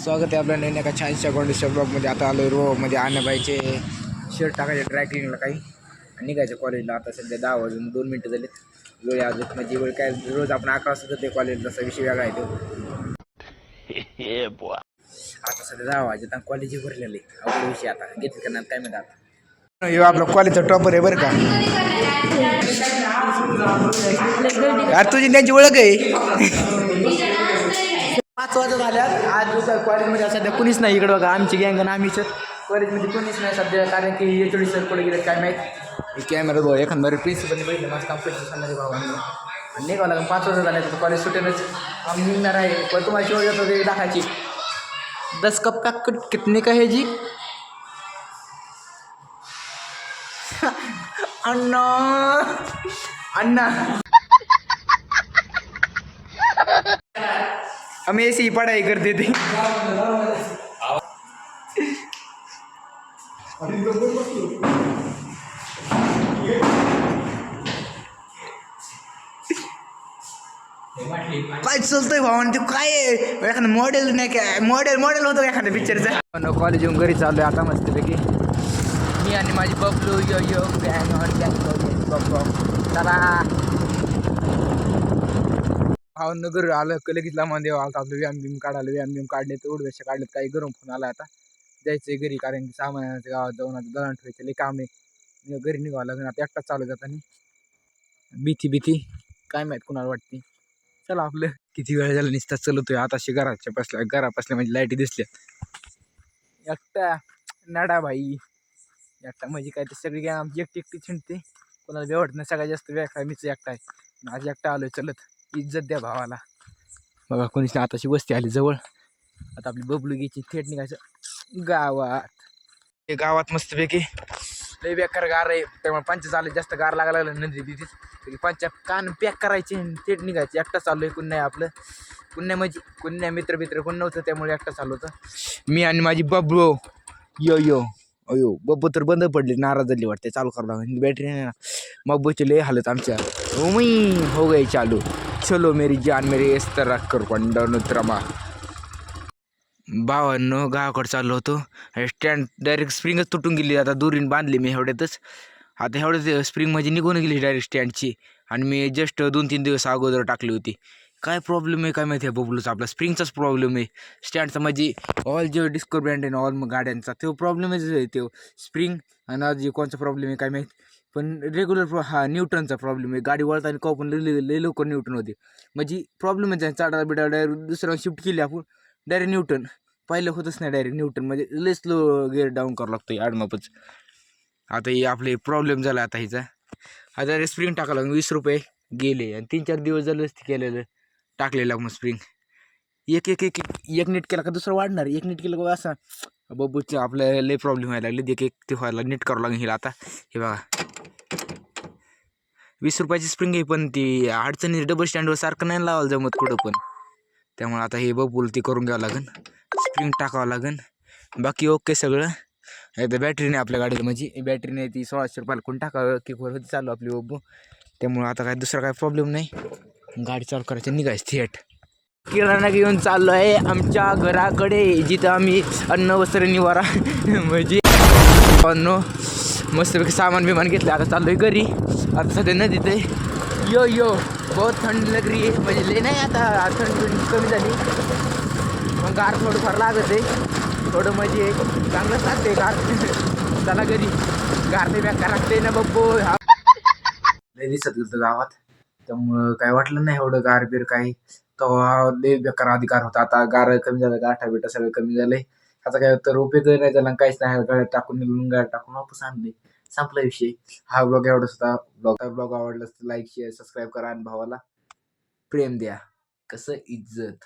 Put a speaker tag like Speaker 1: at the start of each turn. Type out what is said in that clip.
Speaker 1: स्वागत आहे आपल्या नवीन एका छानशा गोंडेश्वर ब्लॉगमध्ये. आता आलो रोमध्ये आणाबाईचे शर्ट टाकायचे ड्रायक्लिनिंगला काही आणि निघायचं कॉलेजला. आता सध्या 10 वाजून 2 मिनटं झाले. वेळ अजून म्हणजे वेळ काय रोज आपण 11 वाजता जातो कॉलेजला, तसा विषय वेगळा आहे तो. आता सध्या 10 वाजत आणि कॉलेज भरलेलं आहे. अवघड विषय आता घेतलं का नाही काय माहिती. आता हे आपलं कॉलेजचा टॉपर आहे बरं का यार, तुझी त्यांची ओळख आहे. 5 वाजता झाल्यात. आज कॉलेजमध्ये सध्या कुणीच नाही इकडं बघा. आमची गँग आणि आम्हीच कॉलेजमध्ये कोणीच नाही सध्या, कारण की एचओडी सर पुढे गेले काय माहीत. कॅमेरा बघ एखादा प्रिन्सिपलने बघितलं माझं कॉम्पिटिशन सांगणारे भावांनी आणि निघावं लागेल. 5 वाजता झाल्या तर कॉलेज सुटेलच. आम्ही निघणार आहे. पण तुम्हाला शेवट येतो ते दाखायची 10 कप का कितने का है जी अन्ना अन्ना हम ऐसी ही पढ़ाई करते थे. काय चलतंय भावान, ते काय एखादं मॉडेल नाही काय, मॉडेल होतं एखाद्या पिक्चरचं. कॉलेज येऊन घरी चालू आहे आता मस्तपैकी. मी आणि माझी बबलू यो यो गँग ऑन गँग चला. भावनगर आलं लगेच लांबदेव आला. आपलं व्यायाम काढायला व्यायाम काढले तर उडव्याशा काढलेत. काही गरम फोन आला. आता जायचंय घरी, कारण की सामानाच्या गावात जाऊन आता दळण ठेवायचं लई काम आहे. घरी निघावं लागेल. आता एकटाच चालू जाताना भीती काय माहीत कुणाला वाटते. चला आपलं किती वेळ झाला नुसता चलतोय. आताशी घरापासल्या म्हणजे लाईटी दिसल्या. एकटा नाडा भाई एकटा म्हणजे काय, ते सगळी गॅंग आमची एकटी छिंडते. कोणाला बेवडत नाही. सगळ्यात जास्त व्याख्या मीच एकटा आहे. माझी एकटा आलोय चलत. इज्जत द्या भावाला. बघा कोणीच नाही. आताशी वस्ती आली जवळ. आता आपली बबलू घ्यायची थेट निघायचं गावात. हे गावात मस्तपैकी लय बेकार गार आहे. त्यामुळे पंचा चालू जास्त गार लागायला लागलं नदी बिदीत. पंचा कान पॅक करायचे थेट निघायचे. एकटा चालू आहे. कुण्या आपलं कुण्या मित्र कोण नव्हतं, त्यामुळे एकटा चालू होतं. मी आणि माझी बबलू यो यो अयो. बब्बू तर बंद पडली, नाराज झाली वाटते. चालू करावं लागेल, बॅटरी नाही ना. बब्बूची लय हालत आमच्या. हो गई चालू. चलो मेरी जान मेरी इस तरह कर नमा. भावांनो गावाकडे चाललो होतो. स्टँड डायरेक्ट स्प्रिंगच तुटून गेली. आता दुरीन बांधली मी एवढ्यातच. आता एवढ्याच स्प्रिंग म्हणजे निघून गेली डायरेक्ट स्टँडची. आणि मी जस्ट 2-3 दिवस अगोदर टाकली होती. काय प्रॉब्लेम आहे काय माहिती आहे बबलूचा. आपला स्प्रिंगचाच प्रॉब्लेम आहे. स्टँडचा म्हणजे ऑल जे डिस्को ब्रँड आहे ऑल गाड्यांचा तो प्रॉब्लेमच आहे. तो स्प्रिंग आणि आज कोणचा प्रॉब्लेम आहे काय माहीत. पण रेग्युलर न्यूटनचा प्रॉब्लेम आहे. गाडी वळताना का पण लय लवकर न्यूटन होते. म्हणजे प्रॉब्लेमच आहे. चाडा बिडा डायरेक्ट दुसऱ्या शिफ्ट केली आपण डायरेक्ट न्यूटन. पहिलं होतच नाही डायरेक्ट न्यूटन. म्हणजे लय स्लो गिअर डाऊन करावं लागतं आडमापच. आता हे आपले प्रॉब्लेम झाला आता हिचा. आता स्प्रिंग टाकावं लागून 20 रुपये गेले. आणि 3-4 दिवस झालं केलेलं टाकलेलं मग स्प्रिंग. एक नीट केला का दुसरं वाढणार. एक नीट केलं का असा बब्बूचं आपल्याला लय प्रॉब्लेम व्हायला लागले. एक ते व्हायला नीट करावं लागेल हिला आता. हे बघा 20 रुपयाची स्प्रिंग आहे, पण ती अडचणी डबल स्टँडवर सारखं नाही लावायला जमत कुठं पण. त्यामुळे आता हे बबूल ती करून घ्यावं लागेल. स्प्रिंग टाकावं लागेल. बाकी ओके सगळं. एकदा बॅटरीने आपल्या गाडीला म्हणजे बॅटरीने ती 1600 रुपयाला कोण टाकावं किकवर होती चालू आपली बब्बू. त्यामुळं आता काय दुसरा काय प्रॉब्लेम नाही. गाडी चालू करायची निघायचं थेट. किराणा घेऊन चाललो आहे आमच्या घराकडे, जिथं आम्ही अन्न वस्त्र निवारा म्हणजे अन्न मस्तपैकी सामान बिमान घेतलं. आता चाललोय घरी. आता सध्या नदीत आहे. यो यो बहुत थंड लग रही आहे. म्हणजे लय नाही आता थंड कमी झाली. मग गार थोडंफार लागत आहे. थोडं म्हणजे चांगलंच लागते गार. चला घरी. गार ते बेकार लागते ना बब्बू. लय दिसत होतं गावात, त्यामुळं काय वाटलं नाही एवढं गार बीर काही. तेव्हा लय बेकार अधिकार होता. आता गार कमी झालं. गाठा बिटा सगळं कमी झालंय. आता काय तर उपयोग नाही झाला. काहीच नाही. गळ्यात टाकून निघून गाड्यात टाकून वापस आणले. संपला विषय. हा ब्लॉग एवढाच होता. ब्लॉग आवडला तर लाईक शेअर सबस्क्राईब करा आणि भावाला प्रेम द्या. कसं इज्जत.